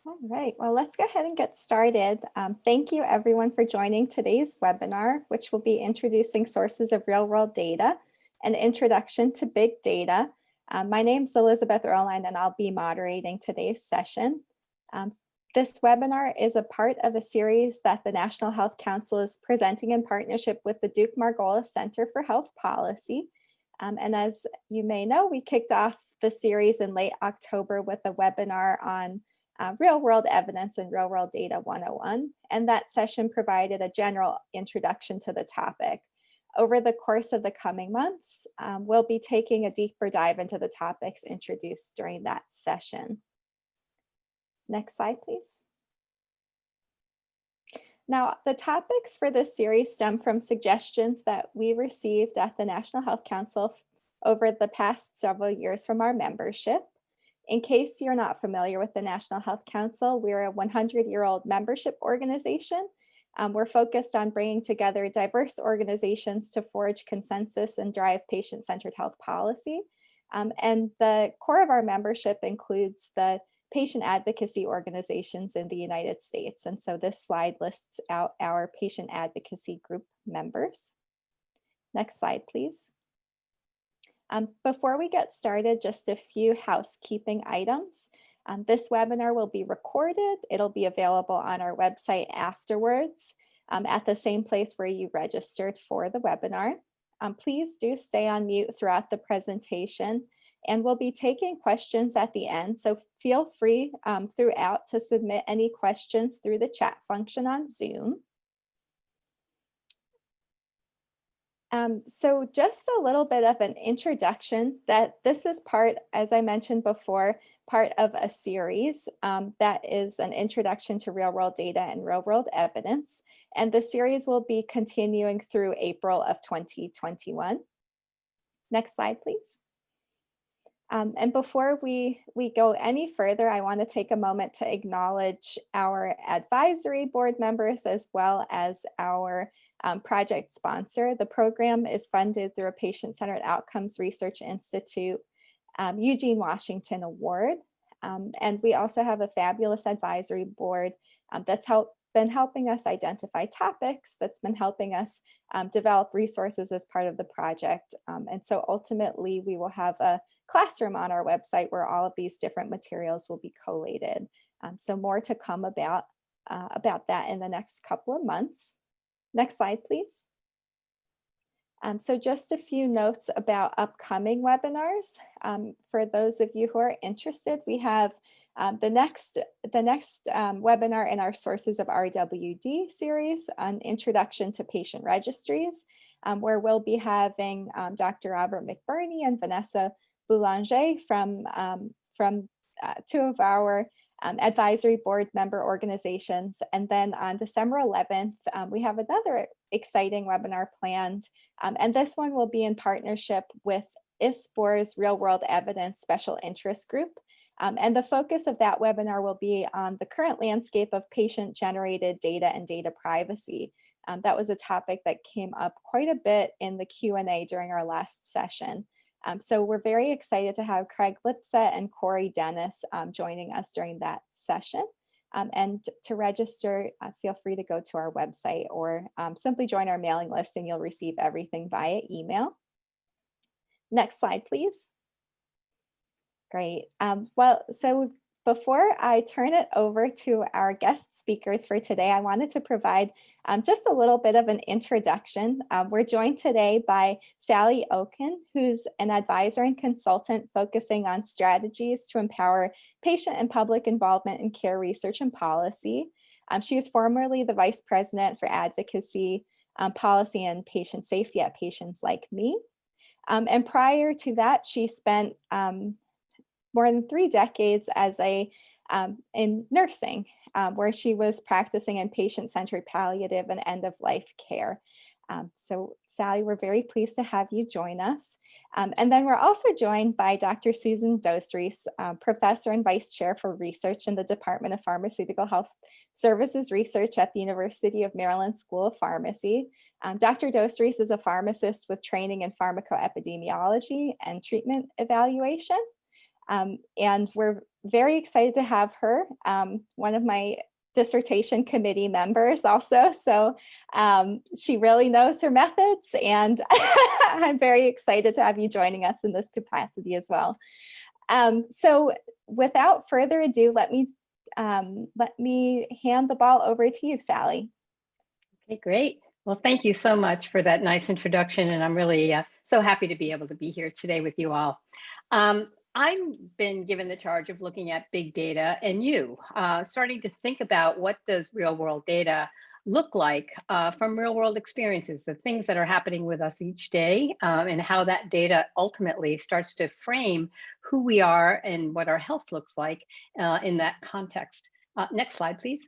All right, well, let's go ahead and get started. Thank you everyone for joining today's webinar, which will be introducing sources of real-world data, an introduction to big data. My name is Elizabeth Earline and I'll be moderating today's session. This webinar is a part of a series that the National Health Council is presenting in partnership with the Duke Margolis Center for Health Policy. And as you may know, we kicked off the series in late October with a webinar on real-world evidence and real-world data 101, and that session provided a general introduction to the topic. Over the course of the coming months, we'll be taking a deeper dive into the topics introduced during that session. Next slide, please. Now, the topics for this series stem from suggestions that we received at the National Health Council over the past several years from our membership. In case you're not familiar with the National Health Council, we're a 100-year-old membership organization. We're focused on bringing together diverse organizations to forge consensus and drive patient-centered health policy. And the core of our membership includes the patient advocacy organizations in the United States. And so this slide lists out our patient advocacy group members. Next slide, please. Before we get started, just a few housekeeping items. This webinar will be recorded. It'll be available on our website afterwards at the same place where you registered for the webinar. Please do stay on mute throughout the presentation, and we'll be taking questions at the end. So feel free throughout to submit any questions through the chat function on Zoom. So just a little bit of an introduction that this is part, as I mentioned before, part of a series that is an introduction to real-world data and real-world evidence. And the series will be continuing through April of 2021. Next slide, please. And before we go any further, I want to take a moment to acknowledge our advisory board members as well as our project sponsor. The program is funded through a Patient-Centered Outcomes Research Institute Eugene Washington Award. And we also have a fabulous advisory board that's been helping us identify topics, that's been helping us develop resources as part of the project. And so ultimately we will have a classroom on our website where all of these different materials will be collated. So more to come about that in the next couple of months. Next slide, please. So just a few notes about upcoming webinars. For those of you who are interested, we have the next webinar in our Sources of RWD series, an introduction to patient registries, where we'll be having Dr. Robert McBurney and Vanessa Boulanger from two of our advisory board member organizations. And then on December 11th, we have another exciting webinar planned. And this one will be in partnership with ISPOR's Real World Evidence Special Interest Group. And the focus of that webinar will be on the current landscape of patient-generated data and data privacy. That was a topic that came up quite a bit in the Q&A during our last session. So we're very excited to have Craig Lipset and Corey Dennis joining us during that session. And to register, feel free to go to our website or simply join our mailing list and you'll receive everything via email. Next slide, please. Great. Well, so before I turn it over to our guest speakers for today, I wanted to provide just a little bit of an introduction. We're joined today by Sally Oken, who's an advisor and consultant focusing on strategies to empower patient and public involvement in care research and policy. She was formerly the Vice President for Advocacy, Policy, and Patient Safety at Patients Like Me. And prior to that, she spent more than 3 decades as in nursing, where she was practicing in patient-centered palliative and end-of-life care. So Sally, we're very pleased to have you join us. And then we're also joined by Dr. Susan Dostries, Professor and Vice Chair for Research in the Department of Pharmaceutical Health Services Research at the University of Maryland School of Pharmacy. Dr. Dostries is a pharmacist with training in pharmacoepidemiology and treatment evaluation. And we're very excited to have her, one of my dissertation committee members also. So she really knows her methods, and I'm very excited to have you joining us in this capacity as well. So without further ado, let me hand the ball over to you, Sally. Okay, great. Well, thank you so much for that nice introduction, and I'm really so happy to be able to be here today with you all. I've been given the charge of looking at big data and starting to think about what does real world data look like from real world experiences, the things that are happening with us each day, and how that data ultimately starts to frame who we are and what our health looks like in that context. Next slide, please.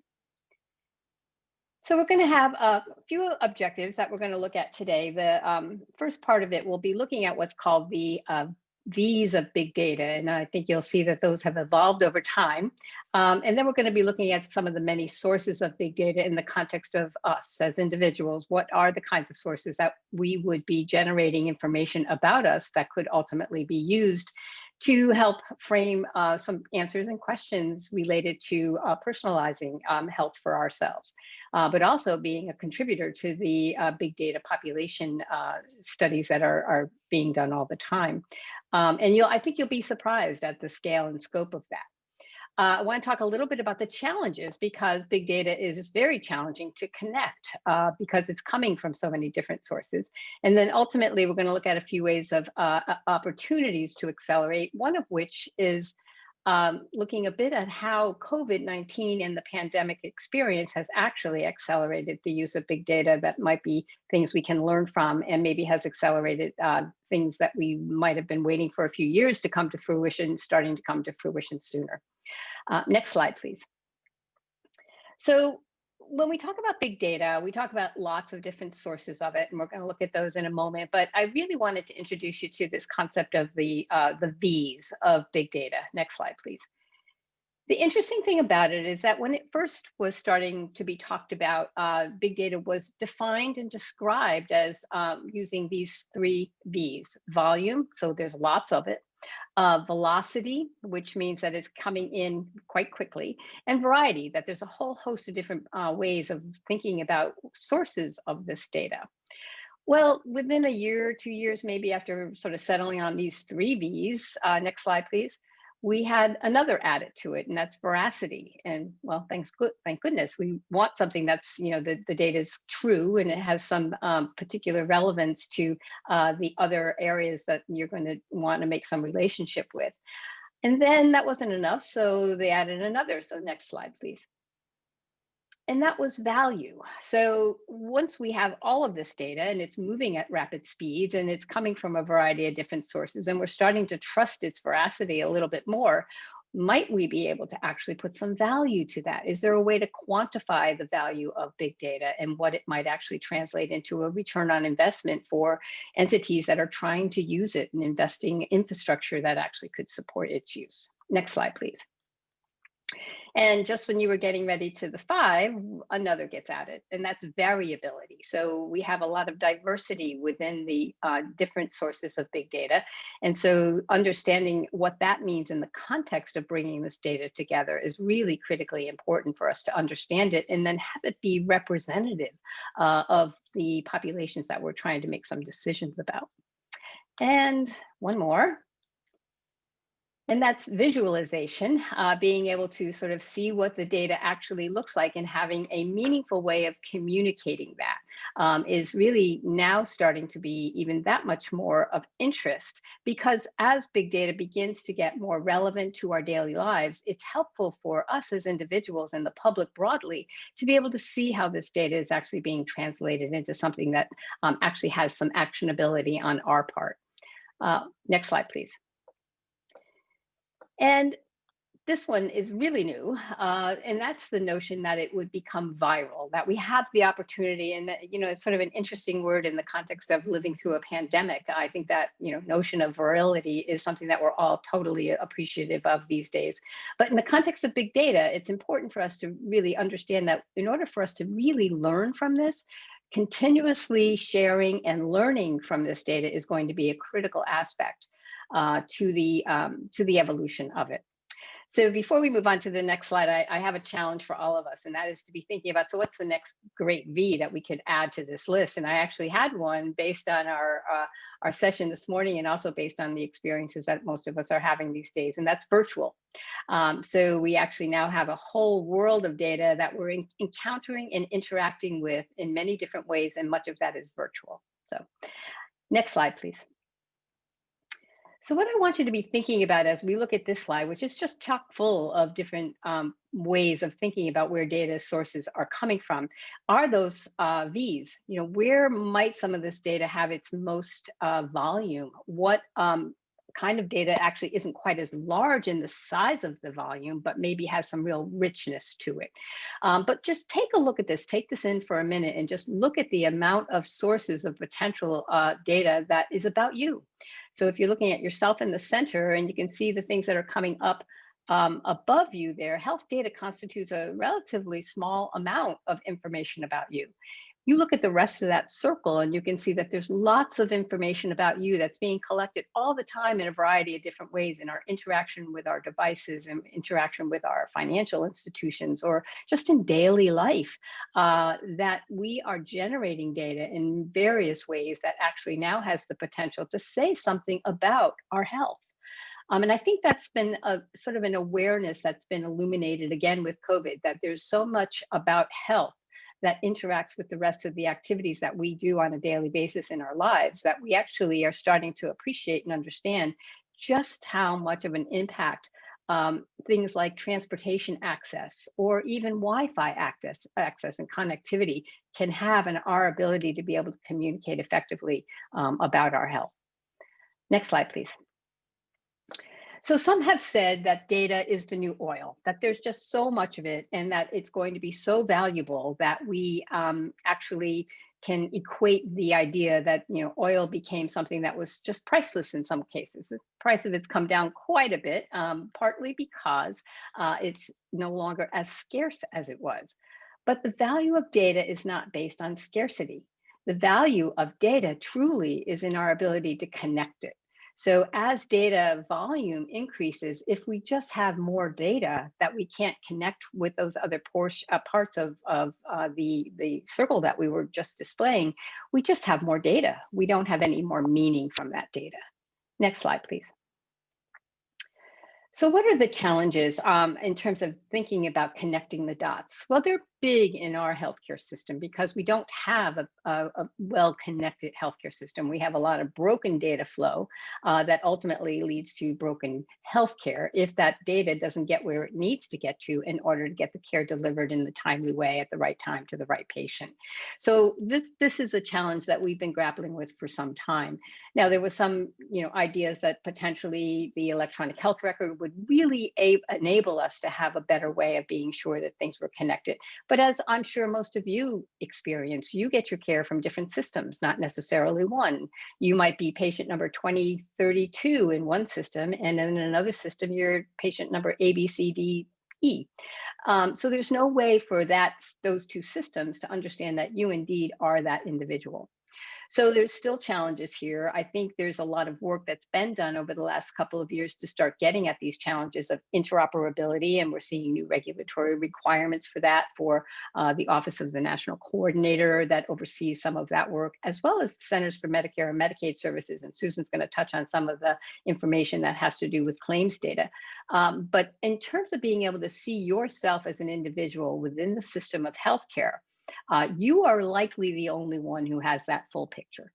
So we're going to have a few objectives that we're going to look at today. The first part of it will be looking at what's called the V's of big data, and I think you'll see that those have evolved over time. And then we're going to be looking at some of the many sources of big data in the context of us as individuals. What are the kinds of sources that we would be generating information about us that could ultimately be used to help frame some answers and questions related to personalizing health for ourselves, but also being a contributor to the big data population studies that are being done all the time. And I think you'll be surprised at the scale and scope of that. I want to talk a little bit about the challenges, because big data is very challenging to connect because it's coming from so many different sources. And then ultimately, we're going to look at a few ways of opportunities to accelerate, one of which is looking a bit at how COVID-19 and the pandemic experience has actually accelerated the use of big data that might be things we can learn from, and maybe has accelerated things that we might have been waiting for a few years to come to fruition, starting to come to fruition sooner. Next slide, please. So when we talk about big data, we talk about lots of different sources of it, and we're going to look at those in a moment. But I really wanted to introduce you to this concept of the V's of big data. Next slide, please. The interesting thing about it is that when it first was starting to be talked about, big data was defined and described as using these three V's: volume, so there's lots of it; velocity, which means that it's coming in quite quickly; and variety, that there's a whole host of different ways of thinking about sources of this data. Well, within a year, 2 years, maybe after sort of settling on these three V's, next slide, please, we had another added to it, and that's veracity. And well, thank goodness, we want something that's, the data is true and it has some particular relevance to the other areas that you're going to want to make some relationship with. And then that wasn't enough, so they added another. So next slide, please. And that was value. So once we have all of this data and it's moving at rapid speeds and it's coming from a variety of different sources, and we're starting to trust its veracity a little bit more, might we be able to actually put some value to that? Is there a way to quantify the value of big data and what it might actually translate into a return on investment for entities that are trying to use it and investing in infrastructure that actually could support its use? Next slide, please. And just when you were getting ready to the 5, another gets added, and that's variability. So we have a lot of diversity within the different sources of big data. And so understanding what that means in the context of bringing this data together is really critically important for us to understand it and then have it be representative of the populations that we're trying to make some decisions about. And one more. And that's visualization, being able to sort of see what the data actually looks like and having a meaningful way of communicating that is really now starting to be even that much more of interest, because as big data begins to get more relevant to our daily lives, it's helpful for us as individuals and the public broadly to be able to see how this data is actually being translated into something that actually has some actionability on our part. Next slide, please. And this one is really new, and that's the notion that it would become viral, that we have the opportunity, and that, it's sort of an interesting word in the context of living through a pandemic. I think that, notion of virality is something that we're all totally appreciative of these days. But in the context of big data, it's important for us to really understand that in order for us to really learn from this, continuously sharing and learning from this data is going to be a critical aspect to the evolution of it. So before we move on to the next slide, I have a challenge for all of us, and that is to be thinking about, so what's the next great V that we could add to this list? And I actually had one based on our session this morning, and also based on the experiences that most of us are having these days, and that's virtual. So we actually now have a whole world of data that we're encountering and interacting with in many different ways, and much of that is virtual. So next slide, please. So what I want you to be thinking about as we look at this slide, which is just chock full of different ways of thinking about where data sources are coming from, are those V's. You know, where might some of this data have its most volume? What kind of data actually isn't quite as large in the size of the volume, but maybe has some real richness to it. But just take a look at this, take this in for a minute, and just look at the amount of sources of potential data that is about you. So if you're looking at yourself in the center, and you can see the things that are coming up above you there, health data constitutes a relatively small amount of information about you. You look at the rest of that circle, and you can see that there's lots of information about you that's being collected all the time in a variety of different ways in our interaction with our devices and interaction with our financial institutions, or just in daily life, that we are generating data in various ways that actually now has the potential to say something about our health. And I think that's been a sort of an awareness that's been illuminated again with COVID, that there's so much about health that interacts with the rest of the activities that we do on a daily basis in our lives, that we actually are starting to appreciate and understand just how much of an impact things like transportation access, or even Wi-Fi access and connectivity can have in our ability to be able to communicate effectively about our health. Next slide, please. So some have said that data is the new oil, that there's just so much of it, and that it's going to be so valuable that we actually can equate the idea that, you know, oil became something that was just priceless in some cases. The price of it's come down quite a bit, partly because it's no longer as scarce as it was. But the value of data is not based on scarcity. The value of data truly is in our ability to connect it. So as data volume increases, if we just have more data that we can't connect with those other parts of the circle that we were just displaying, we just have more data. We don't have any more meaning from that data. Next slide, please. So what are the challenges in terms of thinking about connecting the dots? Well, they're big in our healthcare system because we don't have a well-connected healthcare system. We have a lot of broken data flow that ultimately leads to broken healthcare if that data doesn't get where it needs to get to in order to get the care delivered in the timely way at the right time to the right patient. So this is a challenge that we've been grappling with for some time. Now, there was some ideas that potentially the electronic health record would really enable us to have a better way of being sure that things were connected. But as I'm sure most of you experience, you get your care from different systems, not necessarily one. You might be patient number 2032 in one system, and in another system, you're patient number ABCDE. So there's no way for those two systems to understand that you indeed are that individual. So there's still challenges here. I think there's a lot of work that's been done over the last couple of years to start getting at these challenges of interoperability, and we're seeing new regulatory requirements for that for the Office of the National Coordinator that oversees some of that work, as well as the Centers for Medicare and Medicaid Services. And Susan's going to touch on some of the information that has to do with claims data. But in terms of being able to see yourself as an individual within the system of healthcare, you are likely the only one who has that full picture.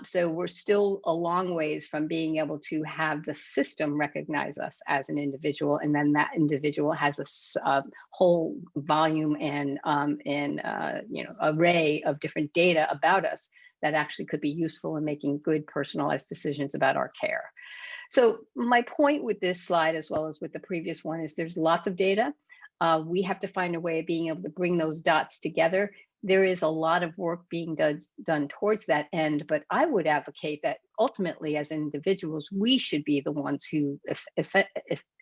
So we're still a long ways from being able to have the system recognize us as an individual, and then that individual has a whole volume and array of different data about us that actually could be useful in making good personalized decisions about our care. So my point with this slide, as well as with the previous one, is there's lots of data. We have to find a way of being able to bring those dots together. There is a lot of work being done towards that end, but I would advocate that ultimately as individuals, we should be the ones who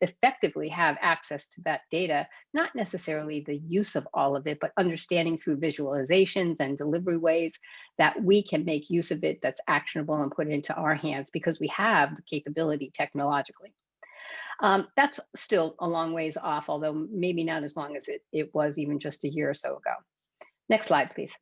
effectively have access to that data, not necessarily the use of all of it, but understanding through visualizations and delivery ways that we can make use of it that's actionable and put it into our hands because we have the capability technologically. That's still a long ways off, although maybe not as long as it was even just a year or so ago. Next slide, please.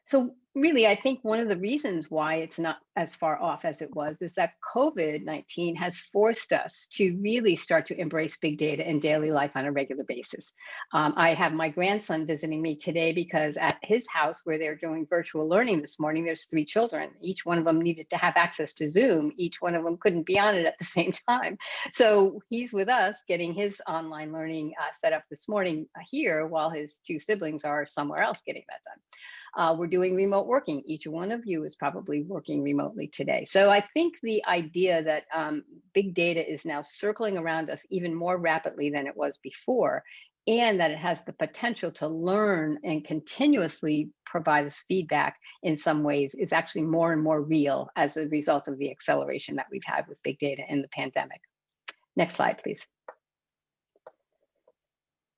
So really, I think one of the reasons why it's not as far off as it was is that COVID-19 has forced us to really start to embrace big data in daily life on a regular basis. I have my grandson visiting me today because at his house where they're doing virtual learning this morning, there's 3 children. Each one of them needed to have access to Zoom. Each one of them couldn't be on it at the same time. So he's with us getting his online learning set up this morning here while his 2 siblings are somewhere else getting that done. We're doing remote working. Each one of you is probably working remotely today. So I think the idea that big data is now circling around us even more rapidly than it was before, and that it has the potential to learn and continuously provide us feedback in some ways is actually more and more real as a result of the acceleration that we've had with big data in the pandemic. Next slide, please.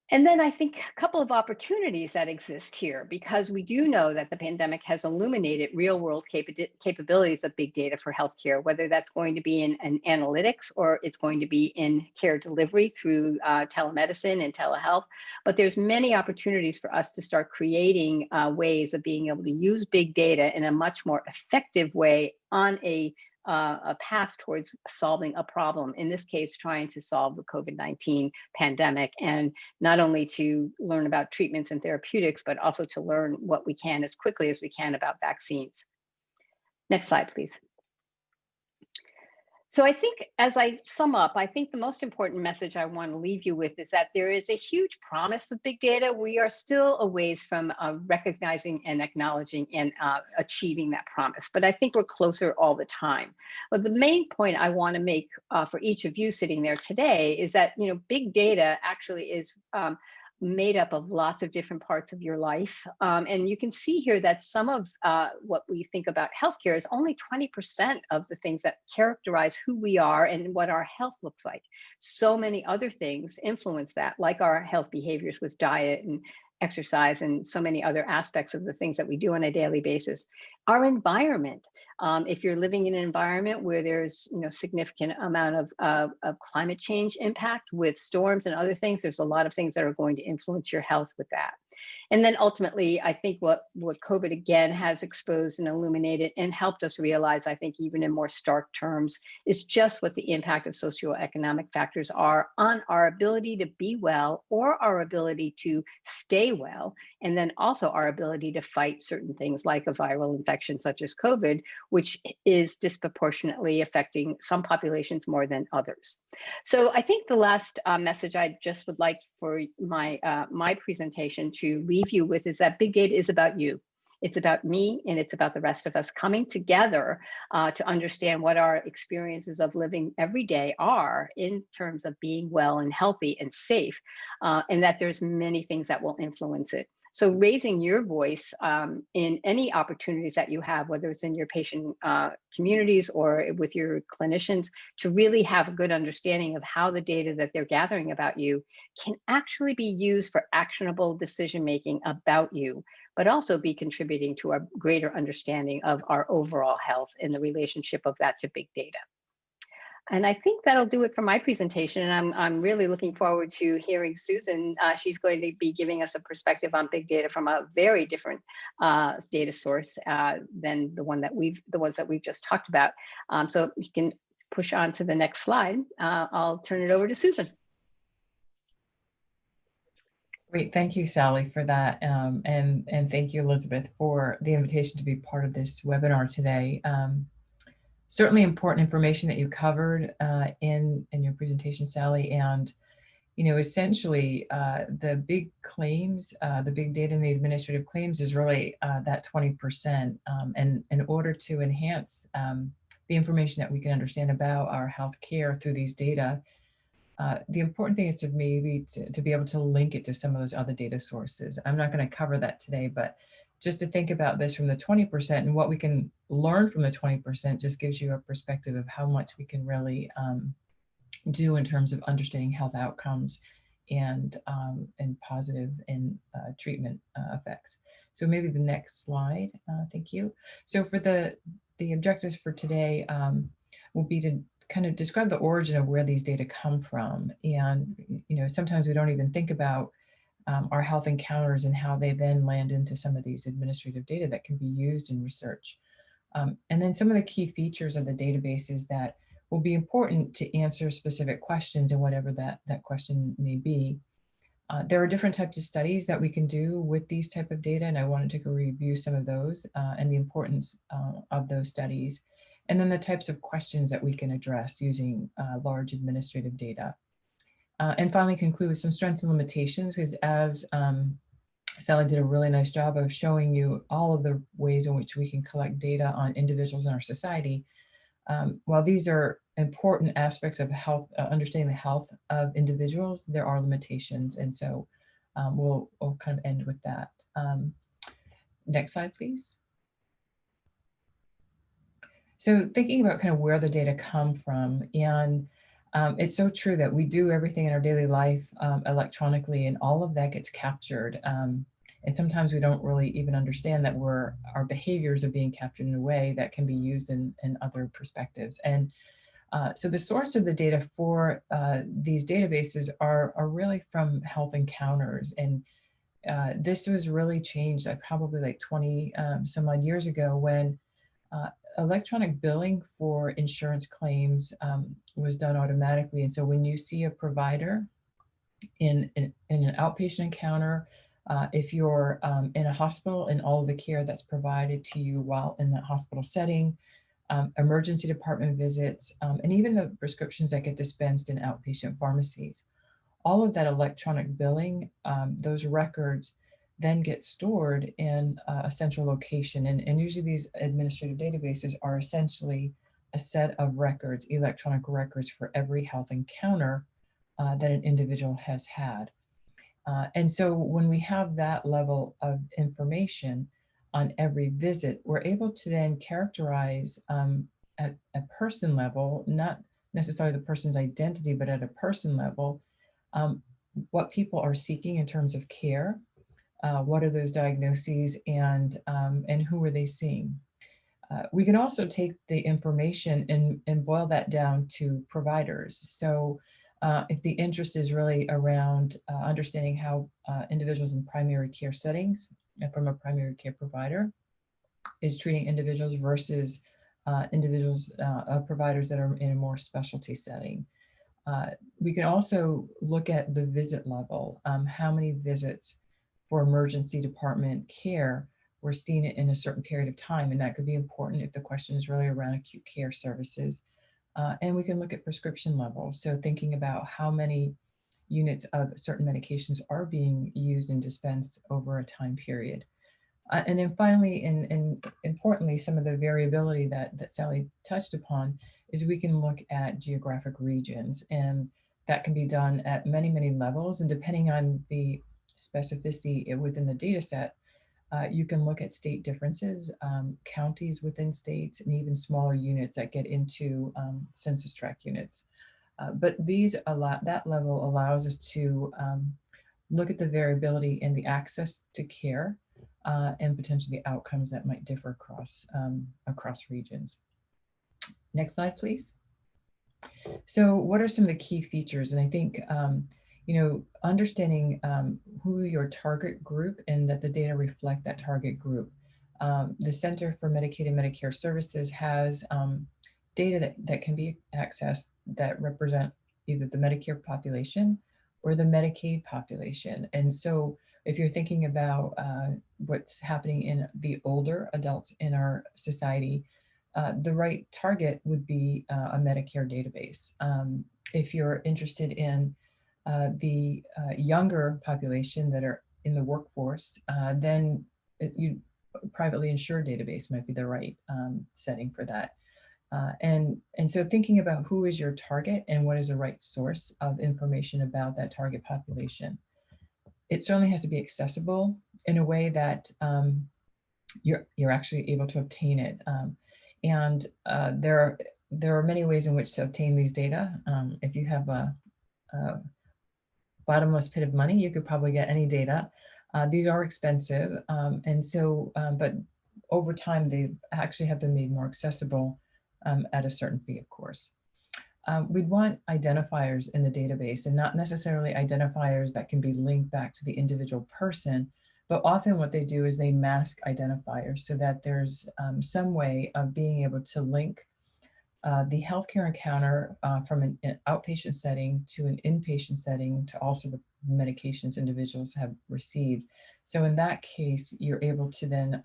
And then I think a couple of opportunities that exist here, because we do know that the pandemic has illuminated real world capabilities of big data for healthcare, whether that's going to be in analytics or it's going to be in care delivery through telemedicine and telehealth. But there's many opportunities for us to start creating ways of being able to use big data in a much more effective way on a path towards solving a problem, in this case, trying to solve the COVID-19 pandemic, and not only to learn about treatments and therapeutics, but also to learn what we can as quickly as we can about vaccines. Next slide, please. So I think as I sum up, I think the most important message I want to leave you with is that there is a huge promise of big data. We are still a ways from recognizing and acknowledging and achieving that promise, but I think we're closer all the time. But the main point I want to make for each of you sitting there today is that, you know, big data actually is made up of lots of different parts of your life. And you can see here that some of what we think about healthcare is only 20% of the things that characterize who we are and what our health looks like. So many other things influence that, like our health behaviors with diet and exercise and so many other aspects of the things that we do on a daily basis. Our environment. If you're living in an environment where there's, you know, significant amount of climate change impact with storms and other things, there's a lot of things that are going to influence your health with that. And then ultimately, I think what COVID again has exposed and illuminated and helped us realize, I think even in more stark terms, is just what the impact of socioeconomic factors are on our ability to be well or our ability to stay well, and then also our ability to fight certain things like a viral infection such as COVID, which is disproportionately affecting some populations more than others. So I think the last message I just would like for my presentation to leave you with is that big data is about you. It's about me, and it's about the rest of us coming together to understand what our experiences of living every day are in terms of being well and healthy and safe, and that there's many things that will influence it. So raising your voice in any opportunities that you have, whether it's in your patient communities or with your clinicians, to really have a good understanding of how the data that they're gathering about you can actually be used for actionable decision-making about you, but also be contributing to a greater understanding of our overall health and the relationship of that to big data. And I think that'll do it for my presentation. And I'm really looking forward to hearing Susan. She's going to be giving us a perspective on big data from a very different data source than the ones that we've just talked about. So you can push on to the next slide. I'll turn it over to Susan. Great, thank you, Sally, for that. And thank you, Elizabeth, for the invitation to be part of this webinar today. Certainly important information that you covered in your presentation, Sally. And, you know, essentially the big claims, the big data and the administrative claims is really that 20%. And in order to enhance the information that we can understand about our healthcare through these data, the important thing is to maybe to be able to link it to some of those other data sources. I'm not going to cover that today, but just to think about this from the 20% and what we can learn from the 20% just gives you a perspective of how much we can really do in terms of understanding health outcomes and positive and treatment effects. So maybe the next slide, thank you. So for the objectives for today will be to kind of describe the origin of where these data come from. And, sometimes we don't even think about our health encounters and how they then land into some of these administrative data that can be used in research. And then some of the key features of the databases that will be important to answer specific questions and whatever that question may be. There are different types of studies that we can do with these type of data, and I want to take a review some of those and the importance of those studies, and then the types of questions that we can address using large administrative data. And finally conclude with some strengths and limitations, because as Sally did a really nice job of showing you all of the ways in which we can collect data on individuals in our society. While these are important aspects of health, understanding the health of individuals, there are limitations. And so we'll kind of end with that. Next slide, please. So thinking about kind of where the data come from, and it's so true that we do everything in our daily life electronically, and all of that gets captured. And sometimes we don't really even understand that our behaviors are being captured in a way that can be used in other perspectives. And so the source of the data for these databases are really from health encounters. And this was really changed probably like 20 some odd years ago when electronic billing for insurance claims was done automatically. And so when you see a provider in an outpatient encounter, if you're in a hospital and all of the care that's provided to you while in that hospital setting, emergency department visits, and even the prescriptions that get dispensed in outpatient pharmacies, all of that electronic billing, those records then get stored in a central location. And usually these administrative databases are essentially a set of records, electronic records for every health encounter that an individual has had. And so when we have that level of information on every visit, we're able to then characterize at a person level, not necessarily the person's identity, but at a person level, what people are seeking in terms of care, what are those diagnoses, and who are they seeing. We can also take the information and boil that down to providers. So if the interest is really around understanding how individuals in primary care settings and from a primary care provider is treating individuals versus providers that are in a more specialty setting. We can also look at the visit level, how many visits for emergency department care we're seeing it in a certain period of time, and that could be important if the question is really around acute care services. And we can look at prescription levels, so thinking about how many units of certain medications are being used and dispensed over a time period. And then finally, and importantly, some of the variability that Sally touched upon is we can look at geographic regions, and that can be done at many, many levels. And depending on the specificity within the data set, you can look at state differences, counties within states, and even smaller units that get into census tract units. But that level allows us to look at the variability in the access to care and potentially outcomes that might differ across regions. Next slide, please. So what are some of the key features? And I think understanding who your target group and that the data reflect that target group. The Center for Medicaid and Medicare Services has data that can be accessed that represent either the Medicare population or the Medicaid population. And so if you're thinking about what's happening in the older adults in our society, the right target would be a Medicare database. If you're interested in the younger population that are in the workforce, then privately insured database might be the right setting for that. And so thinking about who is your target and what is the right source of information about that target population. It certainly has to be accessible in a way that you're actually able to obtain it. And there are many ways in which to obtain these data. If you have a bottomless pit of money, you could probably get any data. These are expensive, and so, but over time, they actually have been made more accessible at a certain fee, of course. we'd want identifiers in the database, and not necessarily identifiers that can be linked back to the individual person, but often what they do is they mask identifiers so that there's some way of being able to link the healthcare encounter from an outpatient setting to an inpatient setting to also the medications individuals have received. So in that case, you're able to then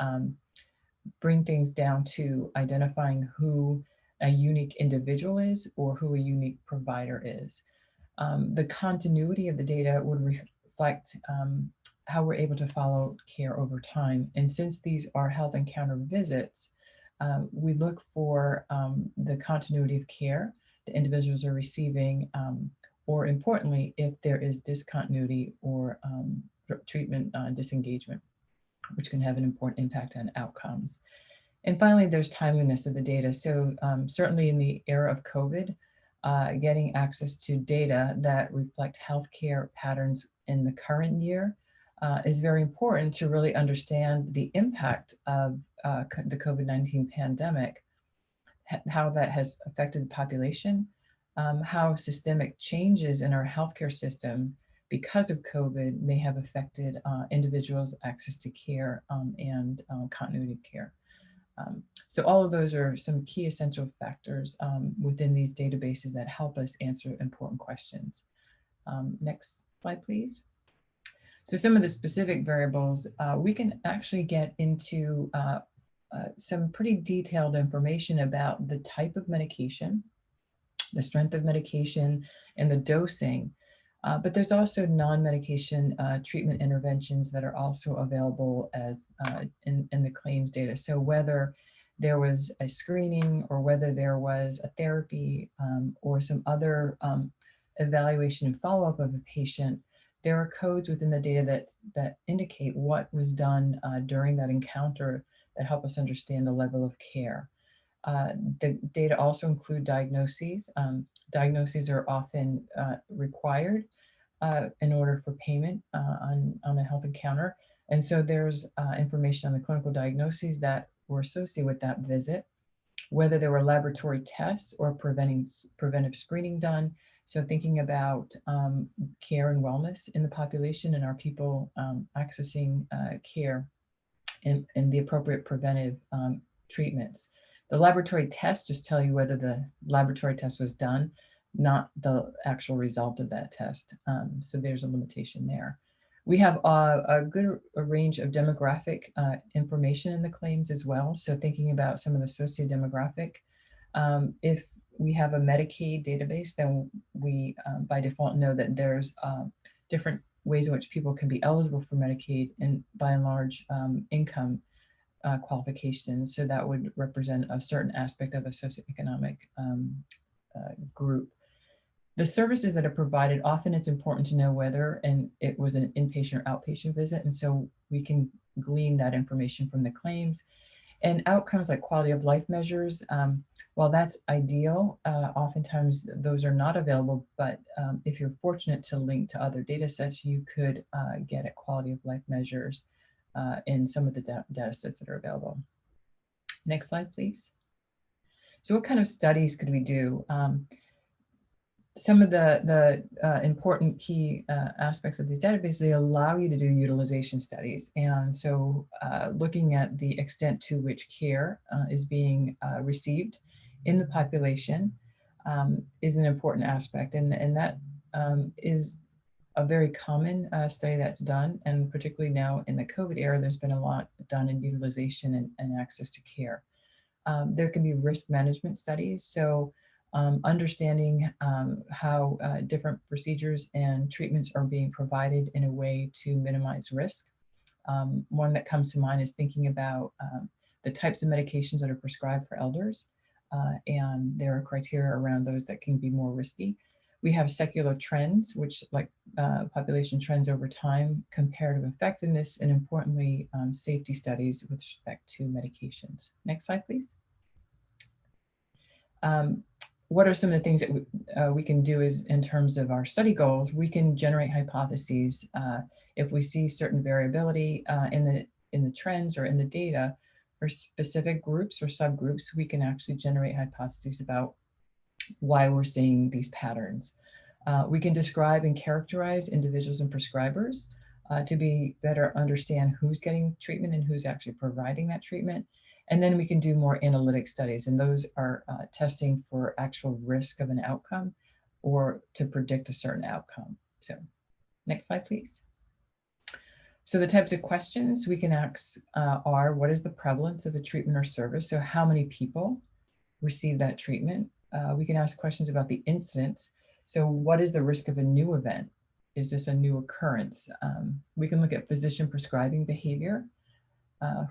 bring things down to identifying who a unique individual is or who a unique provider is. The continuity of the data would reflect how we're able to follow care over time. And since these are health encounter visits, we look for the continuity of care the individuals are receiving, or importantly, if there is discontinuity or treatment disengagement, which can have an important impact on outcomes. And finally, there's timeliness of the data. So certainly in the era of COVID, getting access to data that reflect healthcare patterns in the current year is very important to really understand the impact of the COVID-19 pandemic, how that has affected the population, how systemic changes in our healthcare system because of COVID may have affected individuals' access to care and continuity of care. So all of those are some key essential factors within these databases that help us answer important questions. Next slide, please. So some of the specific variables, we can actually get into some pretty detailed information about the type of medication, the strength of medication, and the dosing. But there's also non-medication treatment interventions that are also available as in the claims data. So whether there was a screening or whether there was a therapy or some other evaluation and follow-up of a patient, there are codes within the data that indicate what was done during that encounter that help us understand the level of care. The data also include diagnoses. Diagnoses are often required in order for payment on a health encounter. And so there's information on the clinical diagnoses that were associated with that visit, whether there were laboratory tests or preventive screening done. So thinking about care and wellness in the population and are people accessing care and the appropriate preventive treatments. The laboratory tests just tell you whether the laboratory test was done, not the actual result of that test. So there's a limitation there. We have a good range of demographic information in the claims as well. So thinking about some of the socio-demographic, if we have a Medicaid database, then we by default know that there's different ways in which people can be eligible for Medicaid and by and large income qualifications. So that would represent a certain aspect of a socioeconomic group. The services that are provided, often it's important to know whether it was an inpatient or outpatient visit. And so we can glean that information from the claims. And outcomes like quality of life measures, while that's ideal, oftentimes those are not available, but if you're fortunate to link to other data sets, you could get at quality of life measures in some of the data sets that are available. Next slide, please. So what kind of studies could we do? Some of the important key aspects of these databases, they allow you to do utilization studies. And so looking at the extent to which care is being received in the population is an important aspect. And that is a very common study that's done. And particularly now in the COVID era, there's been a lot done in utilization and access to care. There can be risk management studies. So understanding how different procedures and treatments are being provided in a way to minimize risk. One that comes to mind is thinking about the types of medications that are prescribed for elders, and there are criteria around those that can be more risky. We have secular trends, which like population trends over time, comparative effectiveness, and importantly, safety studies with respect to medications. Next slide, please. What are some of the things that we can do is in terms of our study goals? We can generate hypotheses. If we see certain variability in the trends or in the data for specific groups or subgroups, we can actually generate hypotheses about why we're seeing these patterns. We can describe and characterize individuals and prescribers to be better understand who's getting treatment and who's actually providing that treatment. And then we can do more analytic studies, and those are testing for actual risk of an outcome or to predict a certain outcome. So next slide, please. So the types of questions we can ask are, what is the prevalence of a treatment or service? So how many people receive that treatment? We can ask questions about the incidence. So what is the risk of a new event? Is this a new occurrence? We can look at physician prescribing behavior.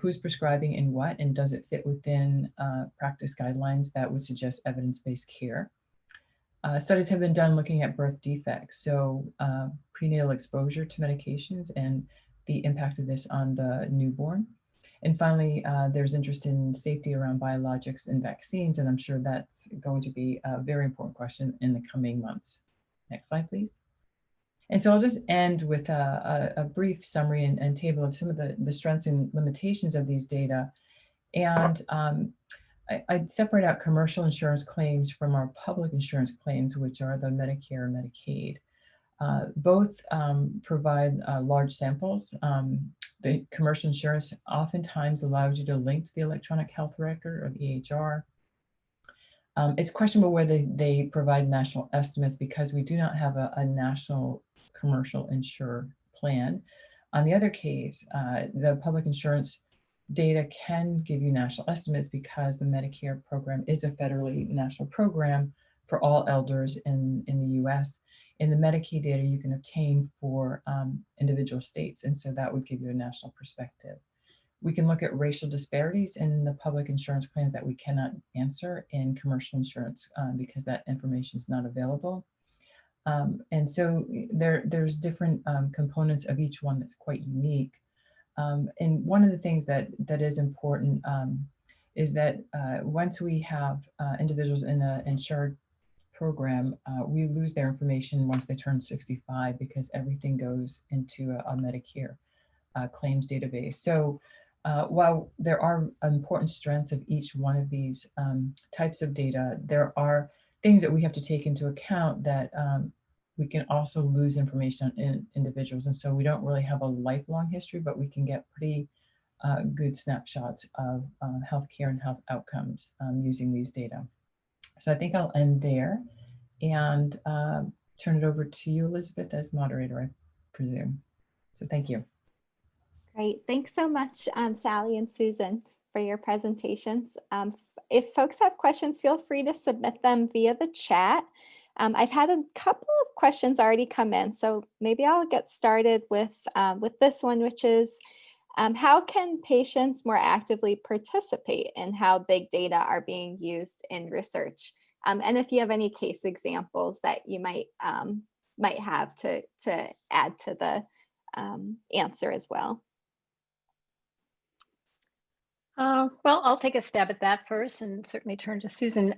Who's prescribing and what, and does it fit within practice guidelines that would suggest evidence-based care? Studies have been done looking at birth defects, so prenatal exposure to medications and the impact of this on the newborn. And finally, there's interest in safety around biologics and vaccines, and I'm sure that's going to be a very important question in the coming months. Next slide, please. And so I'll just end with a brief summary and table of some of the strengths and limitations of these data. And I'd separate out commercial insurance claims from our public insurance claims, which are the Medicare and Medicaid. Both provide large samples. The commercial insurance oftentimes allows you to link to the electronic health record or the EHR. It's questionable whether they provide national estimates because we do not have a national commercial insurer plan. On the other case, the public insurance data can give you national estimates because the Medicare program is a federally national program for all elders in the US. And the Medicaid data you can obtain for individual states, and so that would give you a national perspective. We can look at racial disparities in the public insurance claims that we cannot answer in commercial insurance because that information is not available. And so there's different components of each one that's quite unique. And one of the things that is important is that once we have individuals in an insured program, we lose their information once they turn 65 because everything goes into a Medicare claims database. So while there are important strengths of each one of these types of data, there are things that we have to take into account that we can also lose information on individuals. And so we don't really have a lifelong history, but we can get pretty good snapshots of healthcare and health outcomes using these data. So I think I'll end there and turn it over to you, Elizabeth, as moderator, I presume. So thank you. Great. Thanks so much, Sally and Susan, for your presentations. If folks have questions, feel free to submit them via the chat. I've had a couple of questions already come in, so maybe I'll get started with this one, which is, how can patients more actively participate in how big data are being used in research? And if you have any case examples that you might have to add to the answer as well. Well, I'll take a stab at that first and certainly turn to Susan.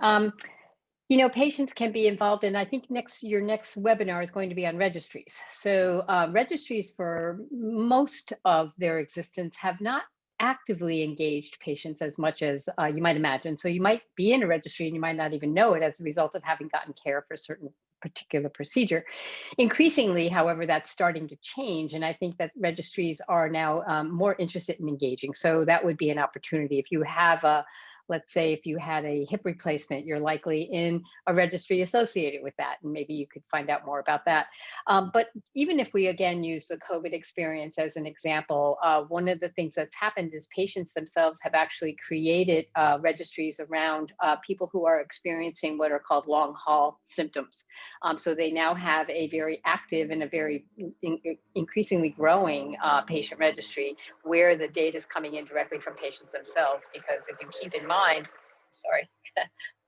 You know, patients can be involved, and I think your next webinar is going to be on registries. So registries for most of their existence have not actively engaged patients as much as you might imagine. So you might be in a registry and you might not even know it as a result of having gotten care for a certain particular procedure. Increasingly, however, that's starting to change. And I think that registries are now more interested in engaging. So that would be an opportunity. If you have let's say if you had a hip replacement, you're likely in a registry associated with that, and maybe you could find out more about that. But even if we again use the COVID experience as an example, one of the things that's happened is patients themselves have actually created registries around people who are experiencing what are called long haul symptoms. So they now have a very active and a very increasingly growing patient registry where the data is coming in directly from patients themselves, because if you keep in mind, sorry,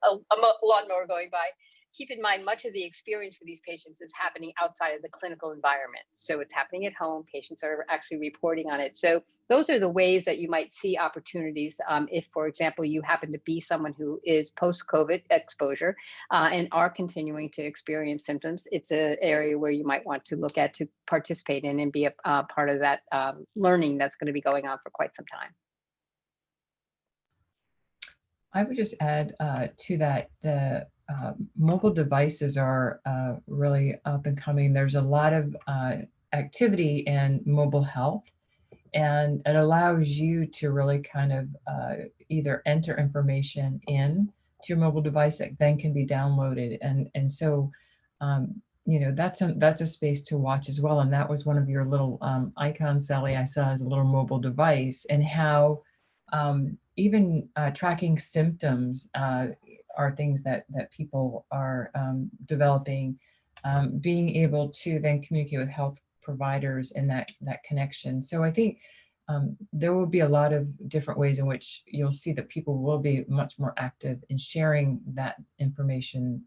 a lawnmower going by. Keep in mind, much of the experience for these patients is happening outside of the clinical environment. So it's happening at home. Patients are actually reporting on it. So those are the ways that you might see opportunities if, for example, you happen to be someone who is post-COVID exposure and are continuing to experience symptoms. It's an area where you might want to look at to participate in and be a part of that learning that's going to be going on for quite some time. I would just add to that, the mobile devices are really up and coming. There's a lot of activity in mobile health, and it allows you to really kind of either enter information in to your mobile device that then can be downloaded. And so, you know, that's a space to watch as well. And that was one of your little icons, Sally, I saw as a little mobile device, and how even tracking symptoms are things that people are developing, being able to then communicate with health providers and that connection. So I think there will be a lot of different ways in which you'll see that people will be much more active in sharing that information,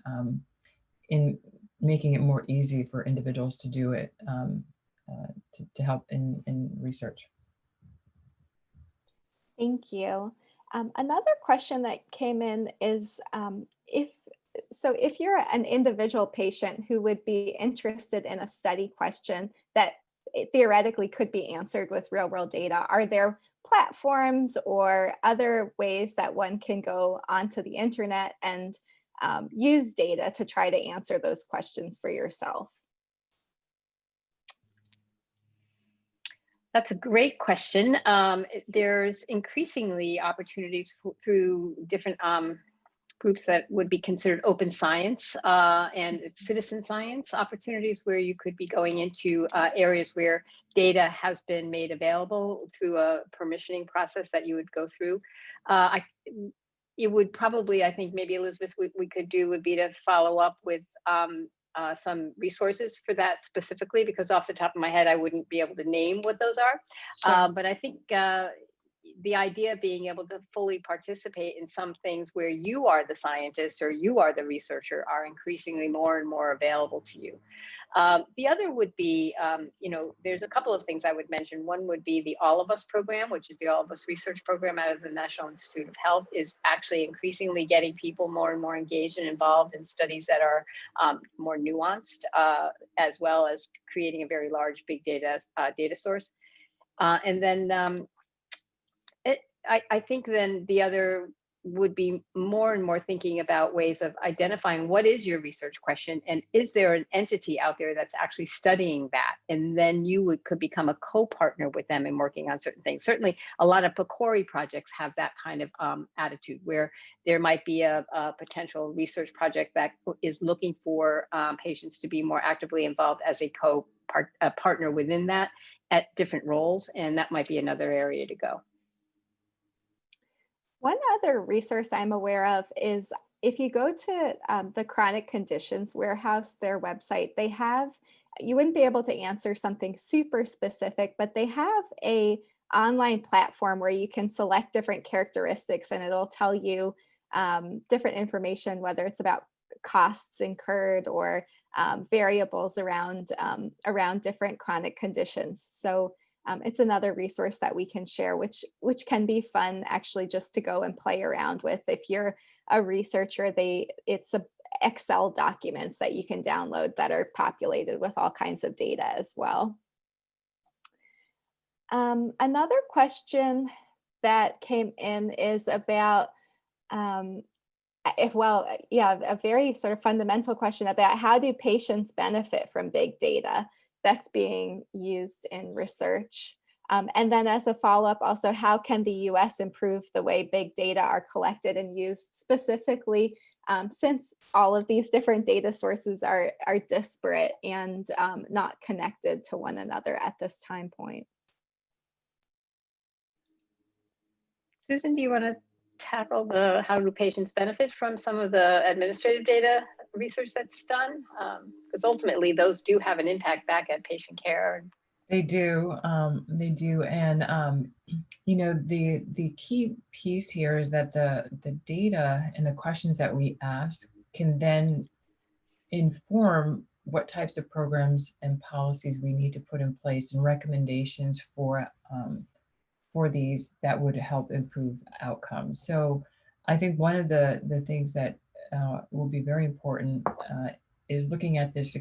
in making it more easy for individuals to do it, to help in research. Thank you. Another question that came in is if you're an individual patient who would be interested in a study question that theoretically could be answered with real world data, are there platforms or other ways that one can go onto the internet and use data to try to answer those questions for yourself? That's a great question. There's increasingly opportunities through different groups that would be considered open science and citizen science opportunities, where you could be going into areas where data has been made available through a permissioning process that you would go through. It would probably, I think maybe Elizabeth, we could do would be to follow up with some resources for that specifically, because off the top of my head, I wouldn't be able to name what those are. Sure. But I think the idea of being able to fully participate in some things where you are the scientist or you are the researcher are increasingly more and more available to you. The other would be, you know, there's a couple of things I would mention. One would be the All of Us program, which is the All of Us research program out of the National Institute of Health, is actually increasingly getting people more and more engaged and involved in studies that are more nuanced, as well as creating a very large big data source. And then I think then the other would be more and more thinking about ways of identifying what is your research question, and is there an entity out there that's actually studying that, and then you could become a co-partner with them in working on certain things. Certainly a lot of PCORI projects have that kind of attitude, where there might be a potential research project that is looking for patients to be more actively involved as a partner within that at different roles, and that might be another area to go. One other resource I'm aware of is if you go to the Chronic Conditions Warehouse, their website, they have, you wouldn't be able to answer something super specific, but they have a online platform where you can select different characteristics and it'll tell you different information, whether it's about costs incurred or variables around different chronic conditions. So it's another resource that we can share, which can be fun actually just to go and play around with. If you're a researcher, it's Excel documents that you can download that are populated with all kinds of data as well. Another question that came in is about a very sort of fundamental question about how do patients benefit from big data that's being used in research. And then as a follow-up also, how can the US improve the way big data are collected and used, specifically since all of these different data sources are disparate and not connected to one another at this time point. Susan, do you want to tackle the how do patients benefit from some of the administrative data research that's done? Because ultimately those do have an impact back at patient care. They do, and you know, the key piece here is that the data and the questions that we ask can then inform what types of programs and policies we need to put in place and recommendations for these that would help improve outcomes. So I think one of the things that will be very important is looking at this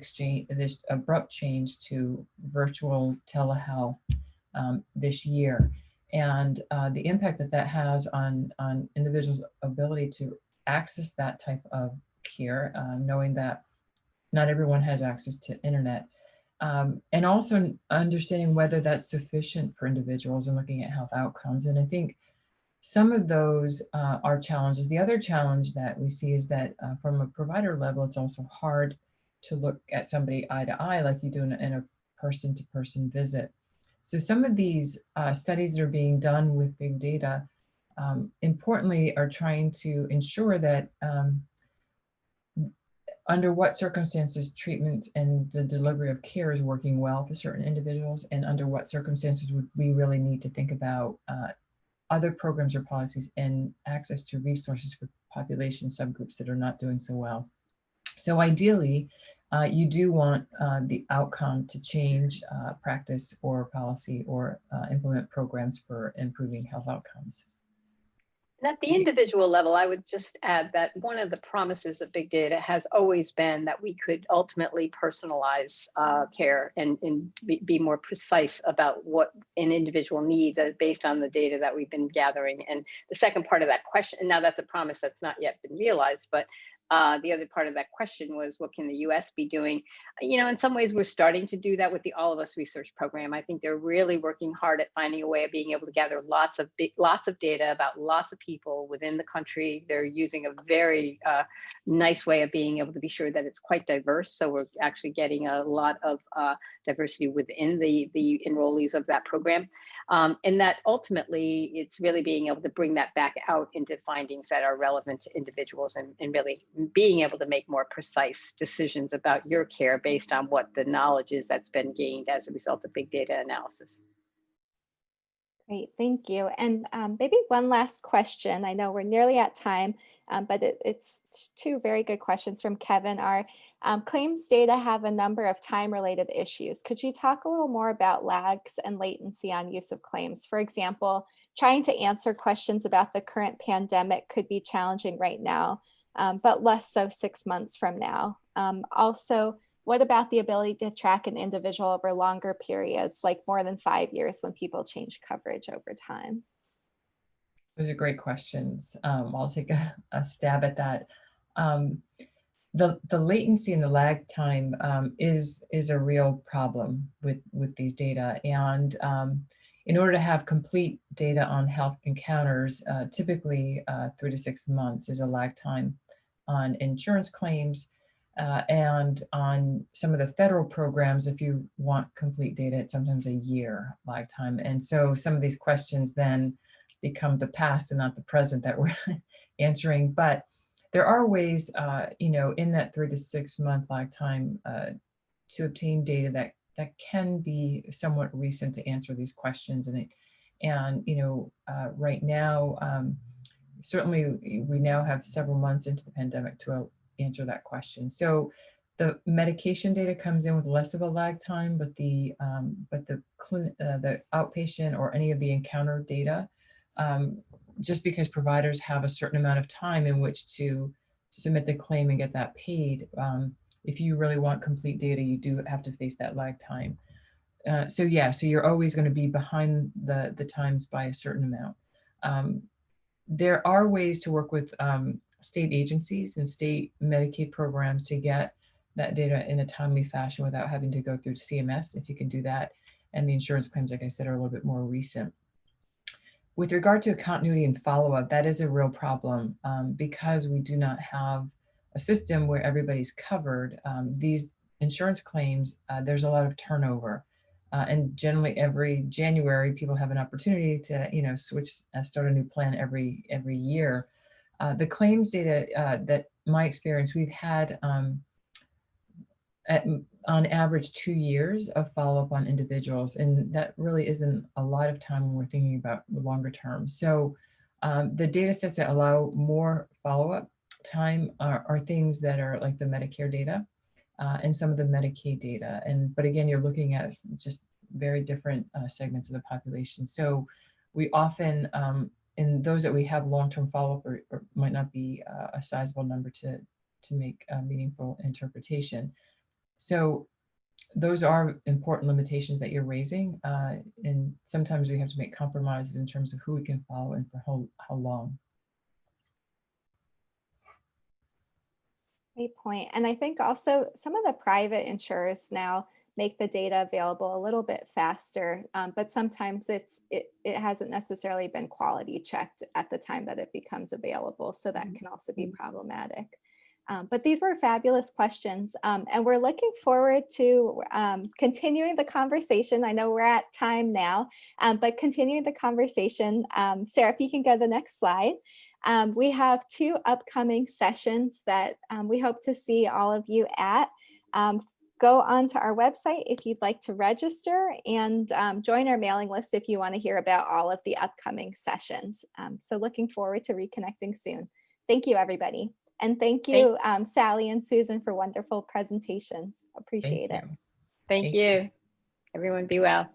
abrupt change to virtual telehealth this year. and the impact that that has on individuals' ability to access that type of care, knowing that not everyone has access to internet, and also understanding whether that's sufficient for individuals and looking at health outcomes. And I think some of those are challenges. The other challenge that we see is that from a provider level, it's also hard to look at somebody eye to eye like you do in a person-to-person visit. So some of these studies that are being done with big data, importantly, are trying to ensure that under what circumstances treatment and the delivery of care is working well for certain individuals, and under what circumstances would we really need to think about other programs or policies and access to resources for population subgroups that are not doing so well. So ideally, you do want the outcome to change practice or policy or implement programs for improving health outcomes. And at the individual level, I would just add that one of the promises of big data has always been that we could ultimately personalize care and be more precise about what an individual needs based on the data that we've been gathering. And the second part of that question, and now that's a promise that's not yet been realized, but the other part of that question was, what can the US be doing? You know, in some ways, we're starting to do that with the All of Us research program. I think they're really working hard at finding a way of being able to gather lots of data about lots of people within the country. They're using a very nice way of being able to be sure that it's quite diverse. So we're actually getting a lot of diversity within the enrollees of that program. And that ultimately, it's really being able to bring that back out into findings that are relevant to individuals and really being able to make more precise decisions about your care based on what the knowledge is that's been gained as a result of big data analysis. Great, thank you. And maybe one last question. I know we're nearly at time, but it's two very good questions from Kevin. Our claims data have a number of time-related issues. Could you talk a little more about lags and latency on use of claims? For example, trying to answer questions about the current pandemic could be challenging right now, but less so 6 months from now. Also, what about the ability to track an individual over longer periods, like more than 5 years when people change coverage over time? Those are great questions. I'll take a stab at that. The latency and the lag time is a real problem with these data. And in order to have complete data on health encounters, typically 3 to 6 months is a lag time on insurance claims. And on some of the federal programs, if you want complete data, it's sometimes a year lag time. And so some of these questions then become the past and not the present that we're answering. But there are ways, you know, in that 3 to 6 month lag time to obtain data that can be somewhat recent to answer these questions. And you know, right now, certainly we now have several months into the pandemic to answer that question. So the medication data comes in with less of a lag time, but the outpatient or any of the encounter data, just because providers have a certain amount of time in which to submit the claim and get that paid, if you really want complete data, you do have to face that lag time. So yeah, so you're always going to be behind the times by a certain amount. There are ways to work with state agencies and state Medicaid programs to get that data in a timely fashion without having to go through CMS, if you can do that. And the insurance claims, like I said, are a little bit more recent. With regard to continuity and follow-up, that is a real problem because we do not have a system where everybody's covered. These insurance claims, there's a lot of turnover. And generally every January, people have an opportunity to, you know, start a new plan every year. The claims data that my experience, we've had on average 2 years of follow-up on individuals, and that really isn't a lot of time when we're thinking about the longer term. So the data sets that allow more follow-up time are things that are like the Medicare data and some of the Medicaid data. But again, you're looking at just very different segments of the population. So we often, in those that we have long-term follow-up or might not be a sizable number to make a meaningful interpretation. So those are important limitations that you're raising. And sometimes we have to make compromises in terms of who we can follow and for how long. Great point. And I think also some of the private insurers now make the data available a little bit faster, but sometimes it hasn't necessarily been quality checked at the time that it becomes available. So that can also be problematic. But these were fabulous questions, and we're looking forward to continuing the conversation. I know we're at time now, but continuing the conversation. Sarah, if you can go to the next slide. We have 2 upcoming sessions that we hope to see all of you at. Go onto our website if you'd like to register, and join our mailing list if you want to hear about all of the upcoming sessions. So looking forward to reconnecting soon. Thank you, everybody. And thank you, Sally and Susan, for wonderful presentations. Appreciate it. Thank you. Everyone be well.